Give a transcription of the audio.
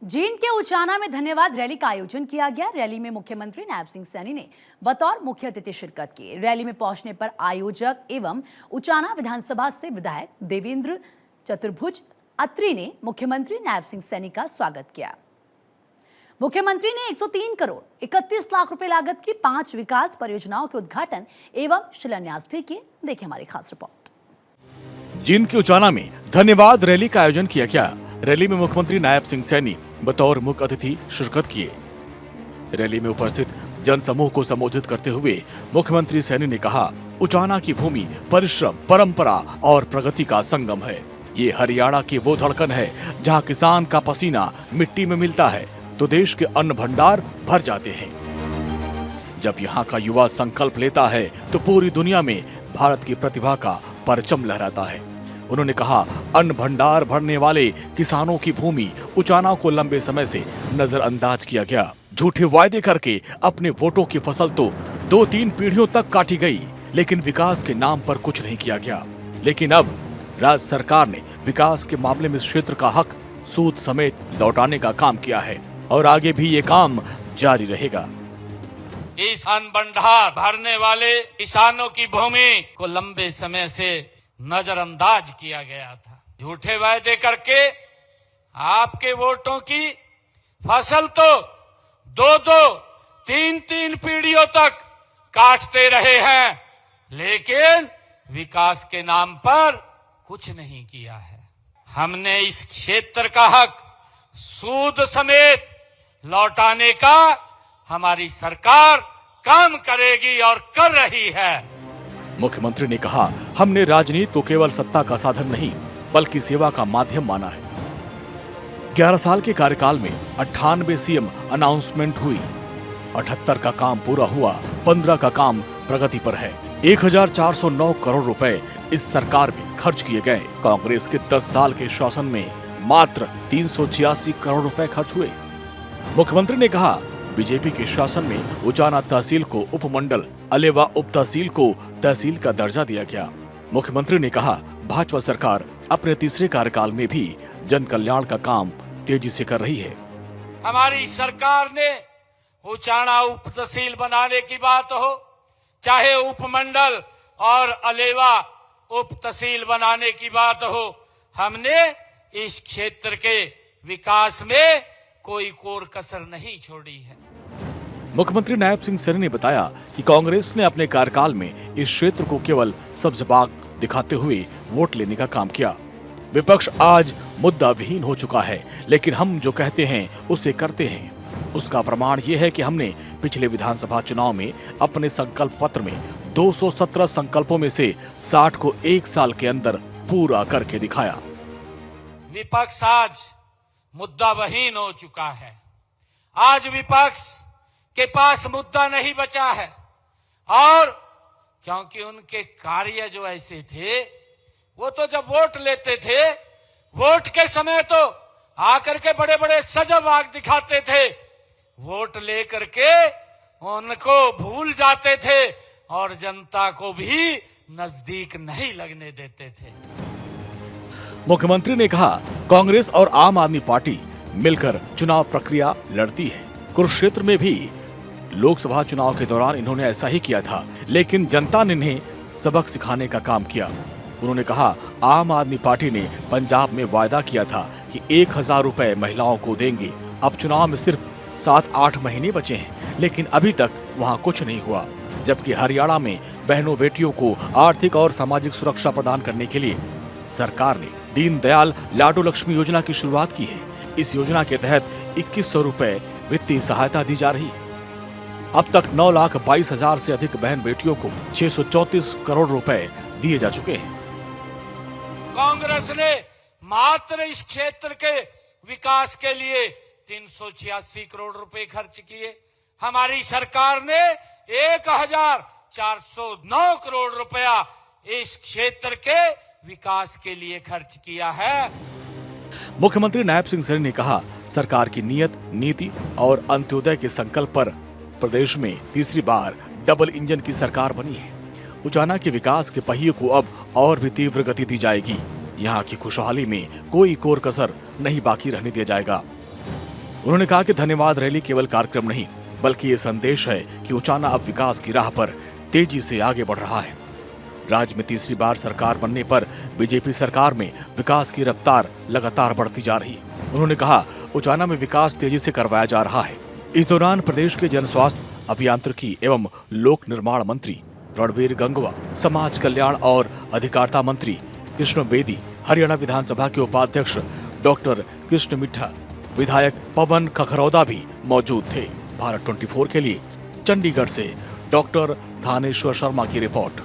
जींद के उचाना में धन्यवाद रैली का आयोजन किया गया। रैली में मुख्यमंत्री नायब सिंह सैनी ने बतौर मुख्य अतिथि शिरकत की। रैली में पहुंचने पर आयोजक एवं उचाना विधानसभा से विधायक देवेंद्र चतुर्भुज अत्री ने मुख्यमंत्री नायब सिंह सैनी का स्वागत किया। मुख्यमंत्री ने 103 करोड़ 31 लाख रुपए लागत की 5 विकास परियोजनाओं के उद्घाटन एवं शिलान्यास भी किए। देखिए हमारी खास रिपोर्ट। जींद के उचाना में धन्यवाद रैली का आयोजन किया गया। रैली में मुख्यमंत्री नायब सिंह सैनी बतौर मुख्य अतिथि शिरकत किए। रैली में उपस्थित जनसमूह को संबोधित करते हुए मुख्यमंत्री सैनी ने कहा, उचाना की भूमि परिश्रम, परंपरा और प्रगति का संगम है। ये हरियाणा की वो धड़कन है जहां किसान का पसीना मिट्टी में मिलता है तो देश के अन्न भंडार भर जाते हैं। जब यहाँ का युवा संकल्प लेता है तो पूरी दुनिया में भारत की प्रतिभा का परचम लहराता है। उन्होंने कहा, अन्न भंडार भरने वाले किसानों की भूमि उचाना को लंबे समय से नजरअंदाज किया गया। झूठे वायदे करके अपने वोटों की फसल तो 2-3 पीढ़ियों तक काटी गई, लेकिन विकास के नाम पर कुछ नहीं किया गया। लेकिन अब राज्य सरकार ने विकास के मामले में इस क्षेत्र का हक सूद समेत लौटाने का काम किया है और आगे भी ये काम जारी रहेगा। इस अन्न भंडार भरने वाले किसानों की भूमि को लंबे समय से नजरअंदाज किया गया था। झूठे वायदे करके आपके वोटों की फसल तो 2-2, 3-3 पीढ़ियों तक काटते रहे हैं, लेकिन विकास के नाम पर कुछ नहीं किया है। हमने इस क्षेत्र का हक सूद समेत लौटाने का हमारी सरकार काम करेगी और कर रही है। मुख्यमंत्री ने कहा, हमने राजनीति को केवल सत्ता का साधन नहीं बल्कि सेवा का माध्यम माना है। 11 साल के कार्यकाल में 98 सीएम अनाउंसमेंट हुई, 78 का काम पूरा हुआ, 15 का काम प्रगति पर है। 1409 करोड़ रुपए इस सरकार में खर्च किए गए। कांग्रेस के 10 साल के शासन में मात्र 386 करोड़ रुपए खर्च हुए। मुख्यमंत्री ने कहा, बीजेपी के शासन में उचाना तहसील को उपमंडल, अलेवा उप तहसील को तहसील का दर्जा दिया गया। मुख्यमंत्री ने कहा, भाजपा सरकार अपने तीसरे कार्यकाल में भी जन कल्याण का काम तेजी से कर रही है। हमारी सरकार ने उचाना उप तहसील बनाने की बात हो, चाहे उपमंडल और अलेवा उप तहसील बनाने की बात हो, हमने इस क्षेत्र के विकास में कोई कोर कसर नहीं छोड़ी है। मुख्यमंत्री नायब सिंह सैनी ने बताया कि कांग्रेस ने अपने कार्यकाल में इस क्षेत्र को केवल सब्ज बाग दिखाते हुए वोट लेने का काम किया। विपक्ष आज मुद्दा विहीन हो चुका है, लेकिन हम जो कहते हैं उसे करते हैं। उसका प्रमाण ये है कि हमने पिछले विधानसभा चुनाव में अपने संकल्प पत्र में 217 संकल्पों में से 60 को 1 साल के अंदर पूरा करके दिखाया। विपक्ष आज मुद्दा वहीन हो चुका है। आज विपक्ष के पास मुद्दा नहीं बचा है, और क्योंकि उनके कार्य जो ऐसे थे, वो तो जब वोट लेते थे, वोट के समय तो आकर के बड़े बड़े सजग आग दिखाते थे, वोट लेकर के उनको भूल जाते थे और जनता को भी नजदीक नहीं लगने देते थे। मुख्यमंत्री ने कहा, कांग्रेस और आम आदमी पार्टी मिलकर चुनाव प्रक्रिया लड़ती है। कुरुक्षेत्र में भी लोकसभा चुनाव के दौरान इन्होंने ऐसा ही किया था, लेकिन जनता ने इन्हें सबक सिखाने का काम किया। उन्होंने कहा, आम आदमी पार्टी ने पंजाब में वायदा किया था कि 1000 रुपए महिलाओं को देंगे। अब चुनाव में सिर्फ 7-8 महीने बचे हैं, लेकिन अभी तक वहां कुछ नहीं हुआ। जबकि हरियाणा में बहनों बेटियों को आर्थिक और सामाजिक सुरक्षा प्रदान करने के लिए सरकार ने दीनदयाल लाडो लक्ष्मी योजना की शुरुआत की है। इस योजना के तहत 2100 रुपए वित्तीय सहायता दी जा रही है। अब तक 9,22,000 से अधिक बहन बेटियों को 634 करोड़ रुपए दिए जा चुके हैं। कांग्रेस ने मात्र इस क्षेत्र के विकास के लिए 386 करोड़ रुपए खर्च किए। हमारी सरकार ने 1409 करोड़ रुपया इस क्षेत्र के विकास के लिए खर्च किया है। मुख्यमंत्री नायब सिंह सैनी ने कहा, सरकार की नियत, नीति और अंत्योदय के संकल्प पर प्रदेश में तीसरी बार डबल इंजन की सरकार बनी है। उचाना के विकास के पहिए को अब और भी तीव्र गति दी जाएगी। यहाँ की खुशहाली में कोई कोर कसर नहीं बाकी रहने दिया जाएगा। उन्होंने कहा कि धन्यवाद रैली केवल कार्यक्रम नहीं बल्कि ये संदेश है कि उचाना अब विकास की राह पर तेजी से आगे बढ़ रहा है। राज्य में तीसरी बार सरकार बनने पर बीजेपी सरकार में विकास की रफ्तार लगातार बढ़ती जा रही है। उन्होंने कहा उचाना में विकास तेजी से करवाया जा रहा है। इस दौरान प्रदेश के जन स्वास्थ्य, अभियांत्रिकी एवं लोक निर्माण मंत्री रणवीर गंगवा, समाज कल्याण और अधिकारिता मंत्री कृष्ण बेदी, हरियाणा विधानसभा के उपाध्यक्ष डॉक्टर कृष्ण मिठा, विधायक पवन खखरौदा भी मौजूद थे। भारत 24 के लिए चंडीगढ़ से डॉक्टर थानेश्वर शर्मा की रिपोर्ट।